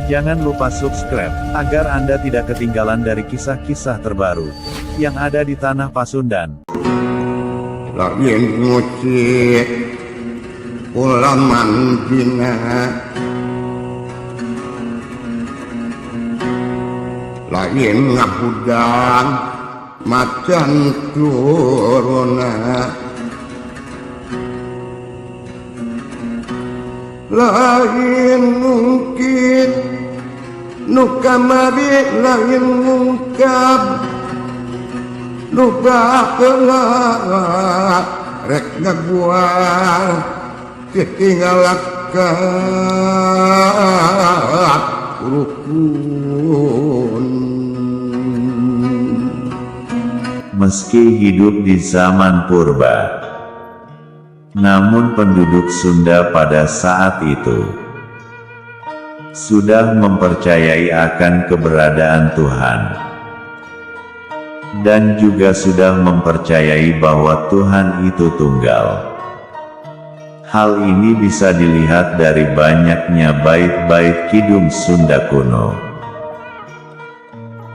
Jangan lupa subscribe, agar Anda tidak ketinggalan dari kisah-kisah terbaru yang ada di Tanah Pasundan. Lain nguci ulaman dina, lain ngabudang macan turuna, lain mungkin nu kamari, lain ngungkap nu baheula rek ngaguar titinggalkeun rukun. Meski hidup di zaman purba, namun penduduk Sunda pada saat itu sudah mempercayai akan keberadaan Tuhan, dan juga sudah mempercayai bahwa Tuhan itu tunggal. Hal ini bisa dilihat dari banyaknya bait-bait kidung Sunda kuno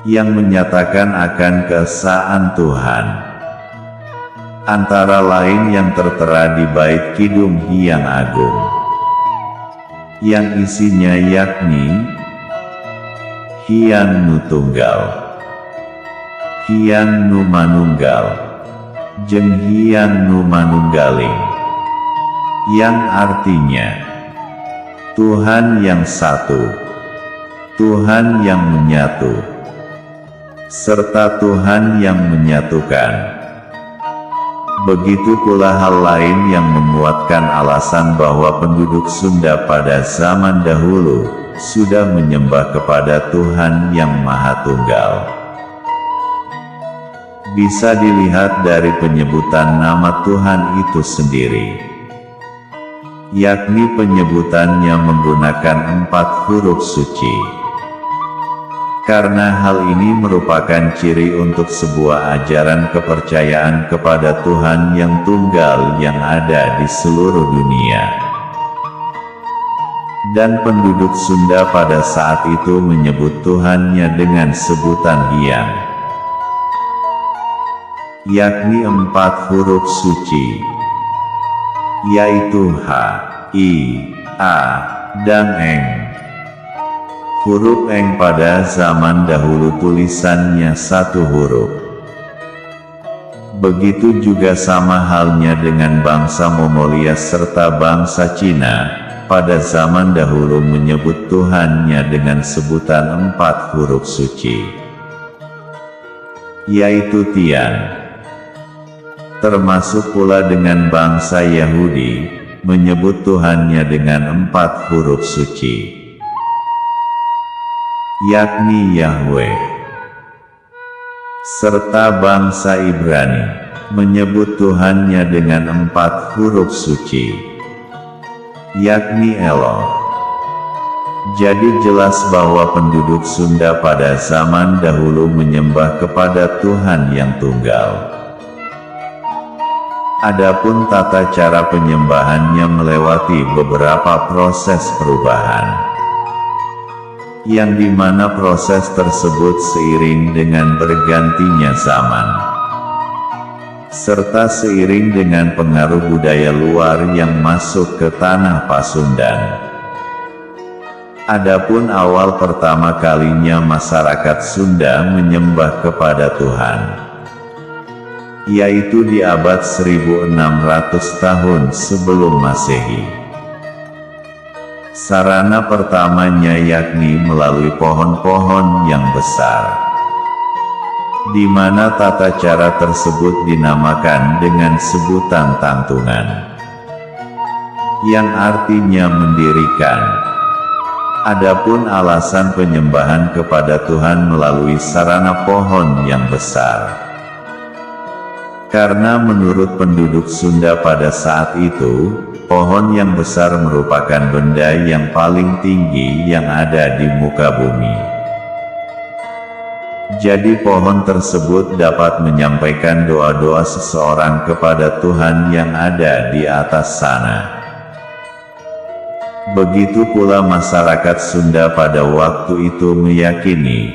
yang menyatakan akan keesaan Tuhan. Antara lain yang tertera di bait Kidung Hyang Agung, yang isinya yakni Hyang Nu Tunggal, Hyang Nu Manunggal, jeung Hyang Nu Manunggaling, yang artinya Tuhan yang satu, Tuhan yang menyatu, serta Tuhan yang menyatukan. Begitu pula hal lain yang menguatkan alasan bahwa penduduk Sunda pada zaman dahulu sudah menyembah kepada Tuhan yang Maha Tunggal. Bisa dilihat dari penyebutan nama Tuhan itu sendiri, yakni penyebutannya menggunakan 4 huruf suci. Karena hal ini merupakan ciri untuk sebuah ajaran kepercayaan kepada Tuhan yang tunggal yang ada di seluruh dunia. Dan penduduk Sunda pada saat itu menyebut Tuhannya dengan sebutan Hyang, yakni 4 huruf suci, yaitu H, I, A, dan Eng. Huruf Eng pada zaman dahulu tulisannya 1 huruf. Begitu juga sama halnya dengan bangsa Mongolia serta bangsa Cina, pada zaman dahulu menyebut Tuhannya dengan sebutan 4 huruf suci, yaitu Tian. Termasuk pula dengan bangsa Yahudi, menyebut Tuhannya dengan 4 huruf suci, yakni Yahweh. Serta bangsa Ibrani menyebut Tuhannya dengan 4 huruf suci, yakni Eloh. Jadi jelas bahwa penduduk Sunda pada zaman dahulu menyembah kepada Tuhan yang tunggal. Adapun tata cara penyembahannya melewati beberapa proses perubahan, yang dimana proses tersebut seiring dengan bergantinya zaman, serta seiring dengan pengaruh budaya luar yang masuk ke Tanah Pasundan. Adapun awal pertama kalinya masyarakat Sunda menyembah kepada Tuhan, yaitu di abad 1600 tahun sebelum Masehi. Sarana pertamanya yakni melalui pohon-pohon yang besar, di mana tata cara tersebut dinamakan dengan sebutan tantungan, yang artinya mendirikan. Adapun alasan penyembahan kepada Tuhan melalui sarana pohon yang besar, karena menurut penduduk Sunda pada saat itu, pohon yang besar merupakan benda yang paling tinggi yang ada di muka bumi. Jadi pohon tersebut dapat menyampaikan doa-doa seseorang kepada Tuhan yang ada di atas sana. Begitu pula masyarakat Sunda pada waktu itu meyakini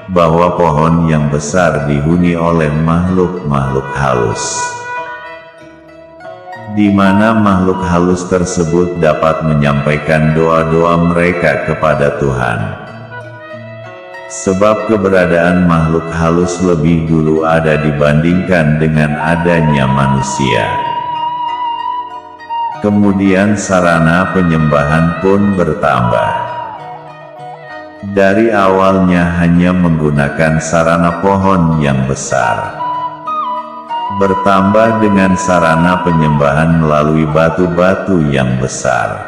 bahwa pohon yang besar dihuni oleh makhluk-makhluk halus, di mana makhluk halus tersebut dapat menyampaikan doa-doa mereka kepada Tuhan. Sebab keberadaan makhluk halus lebih dulu ada dibandingkan dengan adanya manusia. Kemudian sarana penyembahan pun bertambah. Dari awalnya hanya menggunakan sarana pohon yang besar, bertambah dengan sarana penyembahan melalui batu-batu yang besar,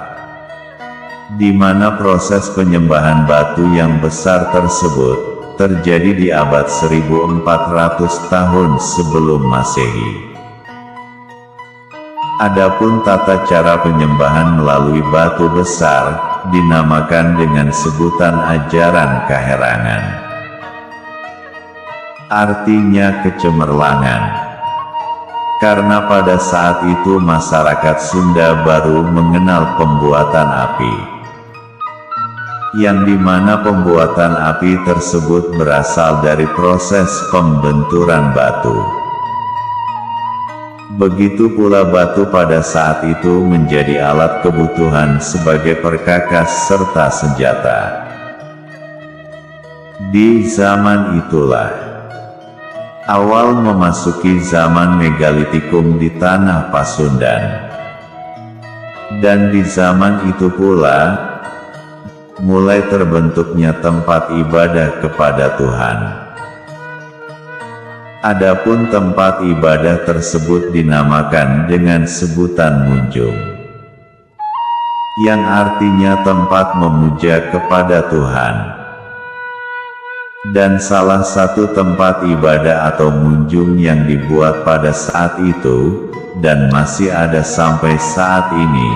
di mana proses penyembahan batu yang besar tersebut terjadi di abad 1400 tahun sebelum Masehi. Adapun tata cara penyembahan melalui batu besar dinamakan dengan sebutan ajaran kaherangan. Artinya kecemerlangan. Karena pada saat itu masyarakat Sunda baru mengenal pembuatan api, yang dimana pembuatan api tersebut berasal dari proses pembenturan batu. Begitu pula batu pada saat itu menjadi alat kebutuhan sebagai perkakas serta senjata. Di zaman itulah awal memasuki zaman megalitikum di tanah Pasundan. Dan di zaman itu pula mulai terbentuknya tempat ibadah kepada Tuhan. Adapun tempat ibadah tersebut dinamakan dengan sebutan munjung, yang artinya tempat memuja kepada Tuhan. Dan salah satu tempat ibadah atau munjung yang dibuat pada saat itu, dan masih ada sampai saat ini,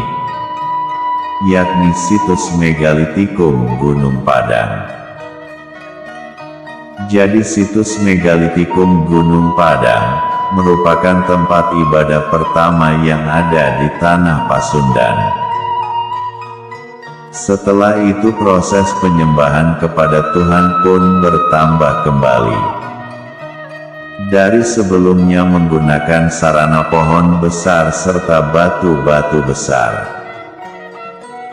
yakni situs megalitikum Gunung Padang. Jadi situs megalitikum Gunung Padang merupakan tempat ibadah pertama yang ada di tanah Pasundan. Setelah itu proses penyembahan kepada Tuhan pun bertambah kembali. Dari sebelumnya menggunakan sarana pohon besar serta batu-batu besar,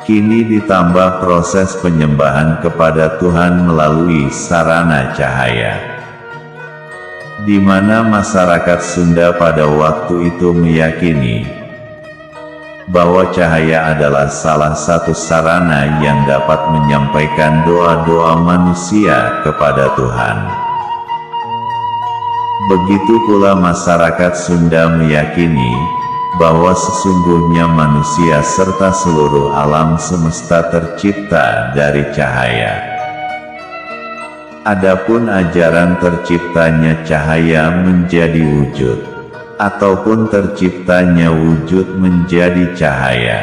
kini ditambah proses penyembahan kepada Tuhan melalui sarana cahaya, di mana masyarakat Sunda pada waktu itu meyakini bahwa cahaya adalah salah satu sarana yang dapat menyampaikan doa-doa manusia kepada Tuhan. Begitu pula masyarakat Sunda meyakini bahwa sesungguhnya manusia serta seluruh alam semesta tercipta dari cahaya. Adapun ajaran terciptanya cahaya menjadi wujud, ataupun terciptanya wujud menjadi cahaya,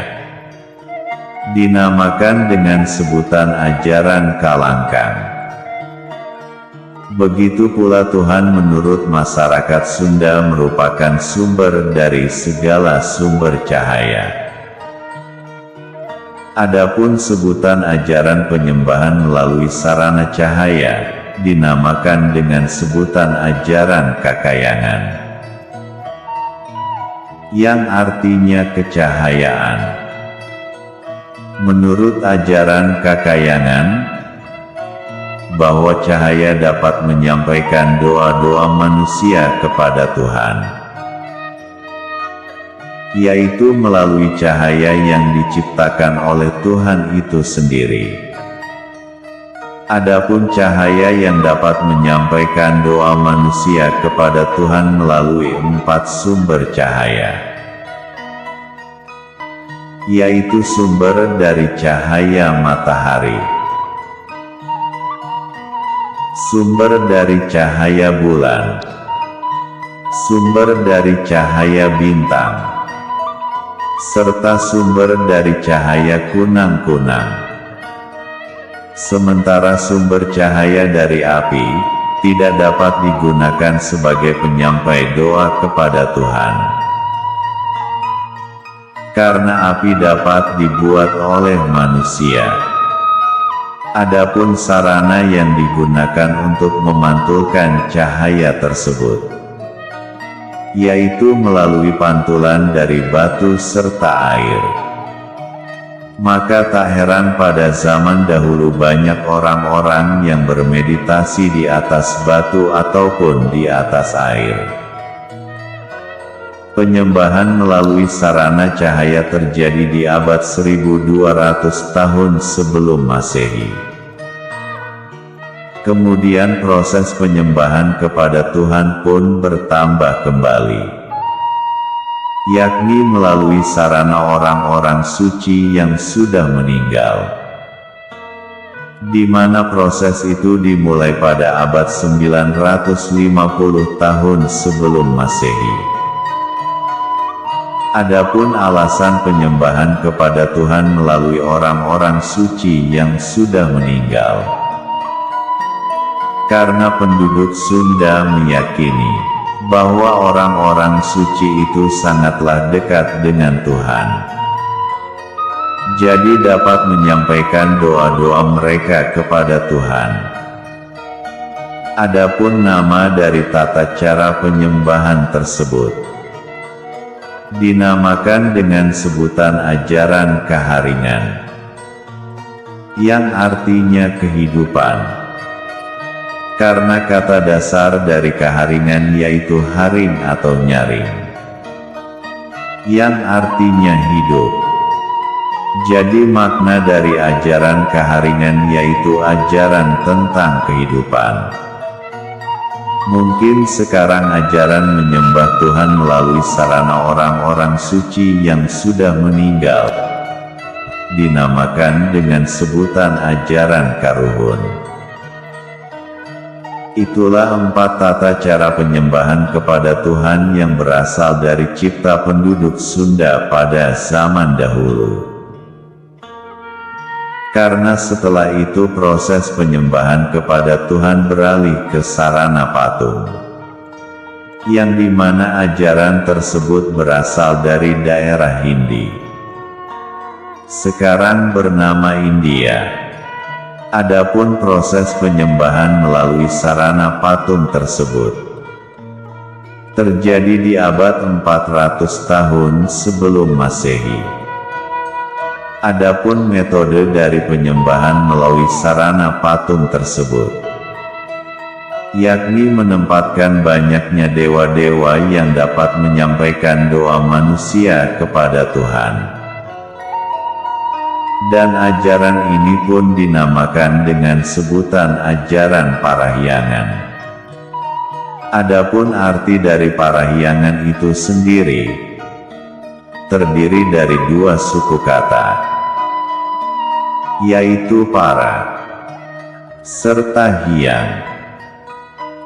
dinamakan dengan sebutan ajaran Kalangkang. Begitu pula Tuhan menurut masyarakat Sunda merupakan sumber dari segala sumber cahaya. Adapun sebutan ajaran penyembahan melalui sarana cahaya dinamakan dengan sebutan ajaran Kakayangan, yang artinya kecahayaan. Menurut ajaran Kakayangan, bahwa cahaya dapat menyampaikan doa-doa manusia kepada Tuhan, yaitu melalui cahaya yang diciptakan oleh Tuhan itu sendiri. Adapun cahaya yang dapat menyampaikan doa manusia kepada Tuhan melalui 4 sumber cahaya, yaitu sumber dari cahaya matahari, sumber dari cahaya bulan, sumber dari cahaya bintang, serta sumber dari cahaya kunang-kunang. Sementara sumber cahaya dari api tidak dapat digunakan sebagai penyampai doa kepada Tuhan, karena api dapat dibuat oleh manusia. Adapun sarana yang digunakan untuk memantulkan cahaya tersebut, yaitu melalui pantulan dari batu serta air. Maka tak heran pada zaman dahulu banyak orang-orang yang bermeditasi di atas batu ataupun di atas air. Penyembahan melalui sarana cahaya terjadi di abad 1200 tahun sebelum Masehi. Kemudian proses penyembahan kepada Tuhan pun bertambah kembali, yakni melalui sarana orang-orang suci yang sudah meninggal, di mana proses itu dimulai pada abad 950 tahun sebelum Masehi. Adapun alasan penyembahan kepada Tuhan melalui orang-orang suci yang sudah meninggal, karena penduduk Sunda meyakini bahwa orang-orang suci itu sangatlah dekat dengan Tuhan, jadi dapat menyampaikan doa-doa mereka kepada Tuhan. Adapun nama dari tata cara penyembahan tersebut dinamakan dengan sebutan ajaran Kaharingan, yang artinya kehidupan, karena kata dasar dari Kaharingan yaitu haring atau nyaring, yang artinya hidup. Jadi makna dari ajaran Kaharingan yaitu ajaran tentang kehidupan. Mungkin sekarang ajaran menyembah Tuhan melalui sarana orang-orang suci yang sudah meninggal dinamakan dengan sebutan ajaran Karuhun. Itulah 4 tata cara penyembahan kepada Tuhan yang berasal dari cipta penduduk Sunda pada zaman dahulu. Karena setelah itu proses penyembahan kepada Tuhan beralih ke sarana patung, yang dimana ajaran tersebut berasal dari daerah Hindi, sekarang bernama India. Adapun proses penyembahan melalui sarana patung tersebut terjadi di abad 400 tahun sebelum Masehi. Adapun metode dari penyembahan melalui sarana patung tersebut, yakni menempatkan banyaknya dewa-dewa yang dapat menyampaikan doa manusia kepada Tuhan. Dan ajaran ini pun dinamakan dengan sebutan ajaran Parahyangan. Adapun arti dari Parahyangan itu sendiri terdiri dari 2 suku kata, yaitu para serta hyang.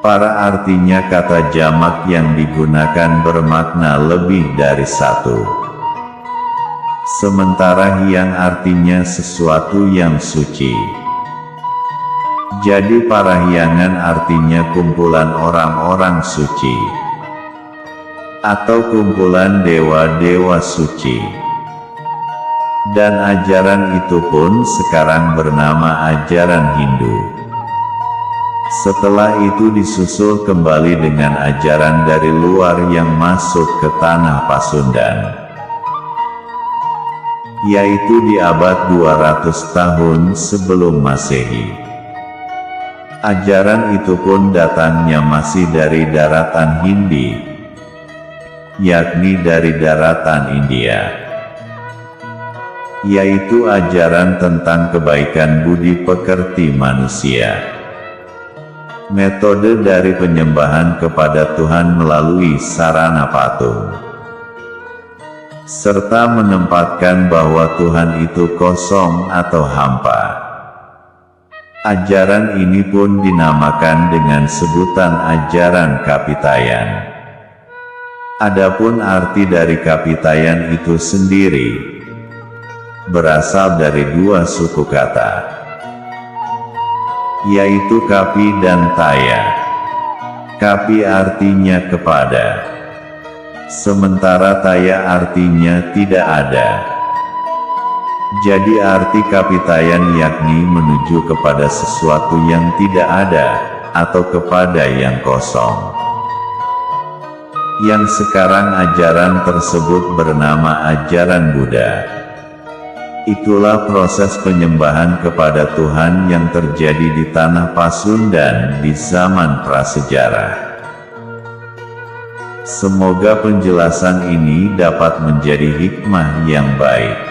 Para artinya kata jamak yang digunakan bermakna lebih dari 1. Sementara hyang artinya sesuatu yang suci. Jadi Parahyangan artinya kumpulan orang-orang suci, atau kumpulan dewa-dewa suci. Dan ajaran itu pun sekarang bernama ajaran Hindu. Setelah itu disusul kembali dengan ajaran dari luar yang masuk ke tanah Pasundan, yaitu di abad 200 tahun sebelum Masehi. Ajaran itu pun datangnya masih dari daratan Hindi, yakni dari daratan India, yaitu ajaran tentang kebaikan budi pekerti manusia. Metode dari penyembahan kepada Tuhan melalui sarana patung, serta menempatkan bahwa Tuhan itu kosong atau hampa. Ajaran ini pun dinamakan dengan sebutan ajaran Kapitayan. Adapun arti dari Kapitayan itu sendiri berasal dari 2 suku kata, yaitu Kapi dan Taya. Kapi artinya kepada, Sementara taya artinya tidak ada. Jadi arti kapitayan yakni menuju kepada sesuatu yang tidak ada, atau kepada yang kosong. Yang sekarang ajaran tersebut bernama ajaran Buddha. Itulah proses penyembahan kepada Tuhan yang terjadi di tanah Pasundan di zaman prasejarah. Semoga penjelasan ini dapat menjadi hikmah yang baik.